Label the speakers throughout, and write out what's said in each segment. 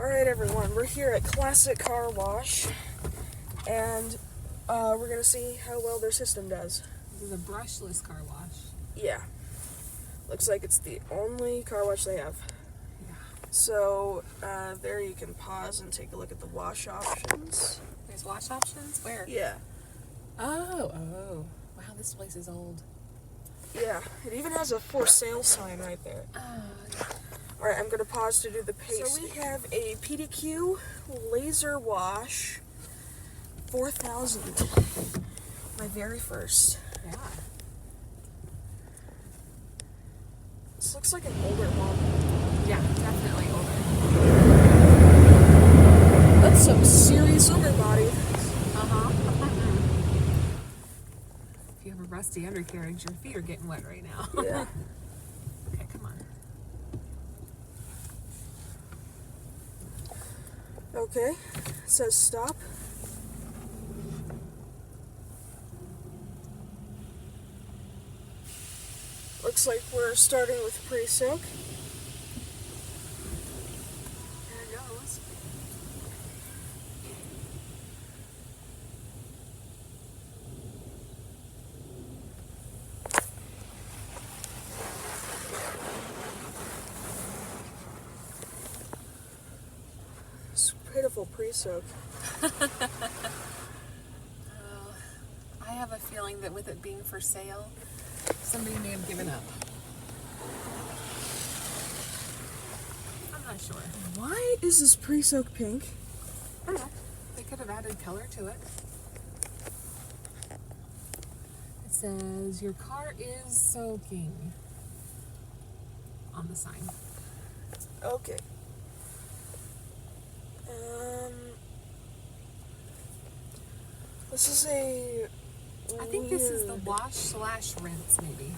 Speaker 1: Alright everyone, we're here at Classic Car Wash, and we're gonna see how well their system does.
Speaker 2: This is a brushless car wash.
Speaker 1: Yeah. Looks like it's the only car wash they have.
Speaker 2: Yeah.
Speaker 1: So, there you can pause and take a look at the wash options.
Speaker 2: There's wash options? Where?
Speaker 1: Yeah.
Speaker 2: Oh. Wow, this place is old.
Speaker 1: Yeah, it even has a for sale sign right there.
Speaker 2: Oh.
Speaker 1: Alright, I'm gonna pause to do the paste. So we have a PDQ Laserwash 4000. My very first.
Speaker 2: Yeah.
Speaker 1: This looks like an older one.
Speaker 2: Yeah, definitely older.
Speaker 1: That's some serious underbody.
Speaker 2: If you have a rusty undercarriage, your feet are getting wet right now.
Speaker 1: Yeah.
Speaker 2: Okay, come on.
Speaker 1: Okay, it says stop. Looks like we're starting with pre-soak.
Speaker 2: There it goes.
Speaker 1: It's pitiful pre-soak.
Speaker 2: I have a feeling that with it being for sale, somebody may have given up. I'm not sure.
Speaker 1: Why is this pre-soak pink?
Speaker 2: I don't know. They could have added color to it. It says, your car is soaking on the sign.
Speaker 1: Okay. This is a
Speaker 2: I think this is the wash/rinse, maybe.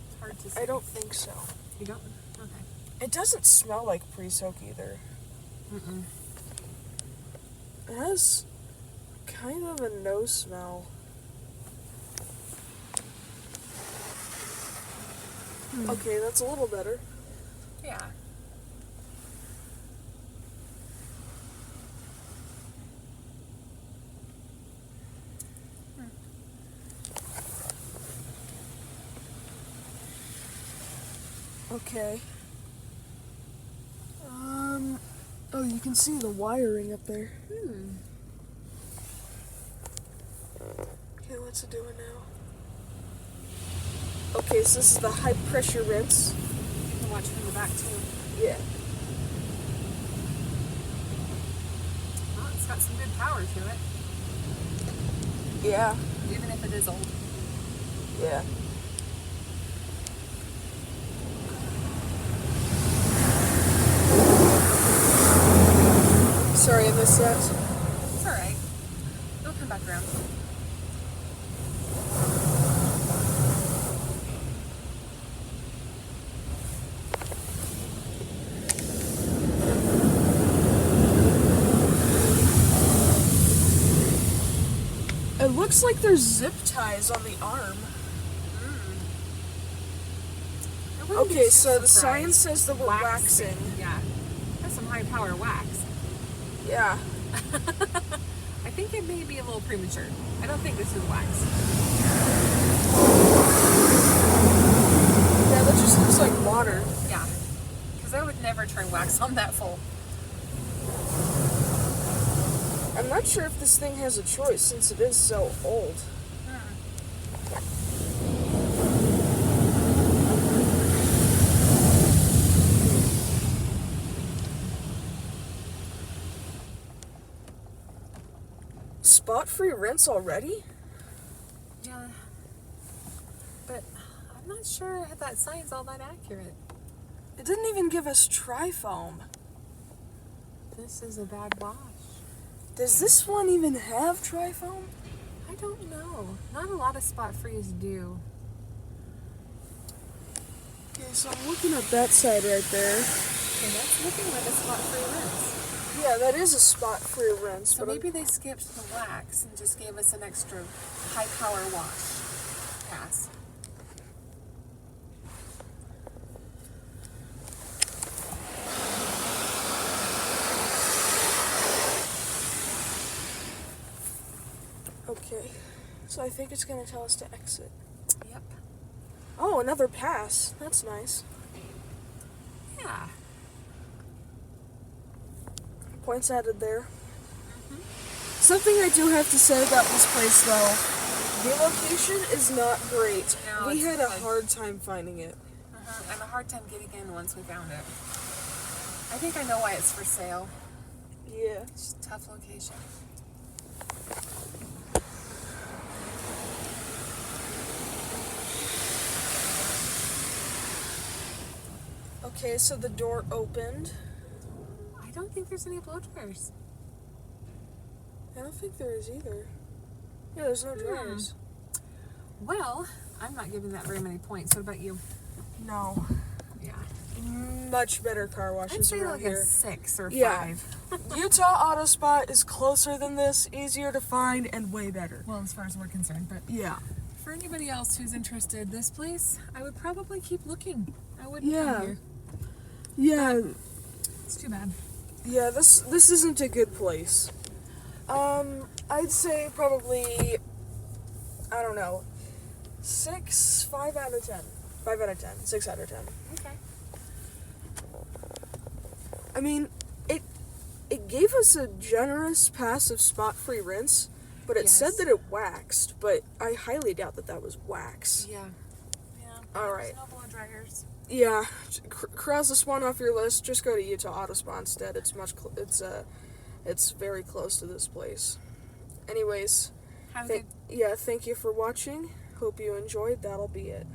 Speaker 2: It's hard to say.
Speaker 1: I don't think so.
Speaker 2: You don't? Okay.
Speaker 1: It doesn't smell like pre-soak either.
Speaker 2: Mm-mm.
Speaker 1: It has kind of a no smell. Okay, that's a little better.
Speaker 2: Yeah.
Speaker 1: Okay. Oh, you can see the wiring up there. Okay, what's it doing now? Okay, so this is the high pressure rinse.
Speaker 2: You can watch from the back too.
Speaker 1: Yeah.
Speaker 2: Well, it's got some good power to it,
Speaker 1: Yeah.
Speaker 2: even if it is old.
Speaker 1: Yeah. Sorry I missed that.
Speaker 2: It's alright. It'll come back around.
Speaker 1: It looks like there's zip ties on the arm. Okay, so the sign says that we're waxing.
Speaker 2: Yeah. That's some high power wax.
Speaker 1: Yeah.
Speaker 2: I think it may be a little premature. I don't think this is wax.
Speaker 1: Yeah, that just looks like water.
Speaker 2: Yeah. Because I would never turn wax on that full.
Speaker 1: I'm not sure if this thing has a choice since it is so old. Spot-free rinse already?
Speaker 2: Yeah. But I'm not sure if that sign's all that accurate.
Speaker 1: It didn't even give us tri-foam.
Speaker 2: This is a bad wash.
Speaker 1: Does this one even have tri-foam?
Speaker 2: I don't know. Not a lot of spot-frees do.
Speaker 1: Okay, so I'm looking at that side right there.
Speaker 2: Okay, that's looking like a spot-free rinse.
Speaker 1: Yeah, that is a spot-free rinse.
Speaker 2: So maybe they skipped the wax and just gave us an extra high-power wash pass.
Speaker 1: So I think it's going to tell us to exit.
Speaker 2: Yep.
Speaker 1: Oh, another pass. That's nice.
Speaker 2: Yeah.
Speaker 1: Points added there. Something I do have to say about this place, though, the location is not great.
Speaker 2: No,
Speaker 1: We had a
Speaker 2: hard.
Speaker 1: hard time finding it.
Speaker 2: And a hard time getting in once we found it. I think I know why it's for sale.
Speaker 1: Yeah.
Speaker 2: It's a tough location.
Speaker 1: Okay, so the door opened.
Speaker 2: I don't think there's any blow dryers.
Speaker 1: I don't think there is either. Yeah, there's no drawers.
Speaker 2: Well, I'm not giving that very many points. What about you?
Speaker 1: No.
Speaker 2: Yeah.
Speaker 1: Much better car
Speaker 2: I'd
Speaker 1: washes
Speaker 2: say
Speaker 1: around
Speaker 2: like
Speaker 1: here.
Speaker 2: a 6 or 5.
Speaker 1: Yeah. Utah Auto Spot is closer than this, easier to find, and way better.
Speaker 2: Well, as far as we're concerned, but
Speaker 1: Yeah.
Speaker 2: for anybody else who's interested, this place, I would probably keep looking. I wouldn't
Speaker 1: Yeah.
Speaker 2: come here.
Speaker 1: Yeah.
Speaker 2: It's too bad.
Speaker 1: Yeah, this isn't a good place. I'd say probably, I don't know, 5 out of 10. 5 out of 10. 6 out of 10.
Speaker 2: Okay.
Speaker 1: I mean, it gave us a generous pass of spot-free rinse, but it said
Speaker 2: Yes.
Speaker 1: that it waxed, but I highly doubt that that was wax.
Speaker 2: Yeah. Yeah.
Speaker 1: All right.
Speaker 2: There's no blow dryers.
Speaker 1: Yeah, cross this one off your list. Just go to Utah Auto Spot instead. It's it's very close to this place. Anyways,
Speaker 2: Have a good
Speaker 1: thank you for watching. Hope you enjoyed. That'll be it.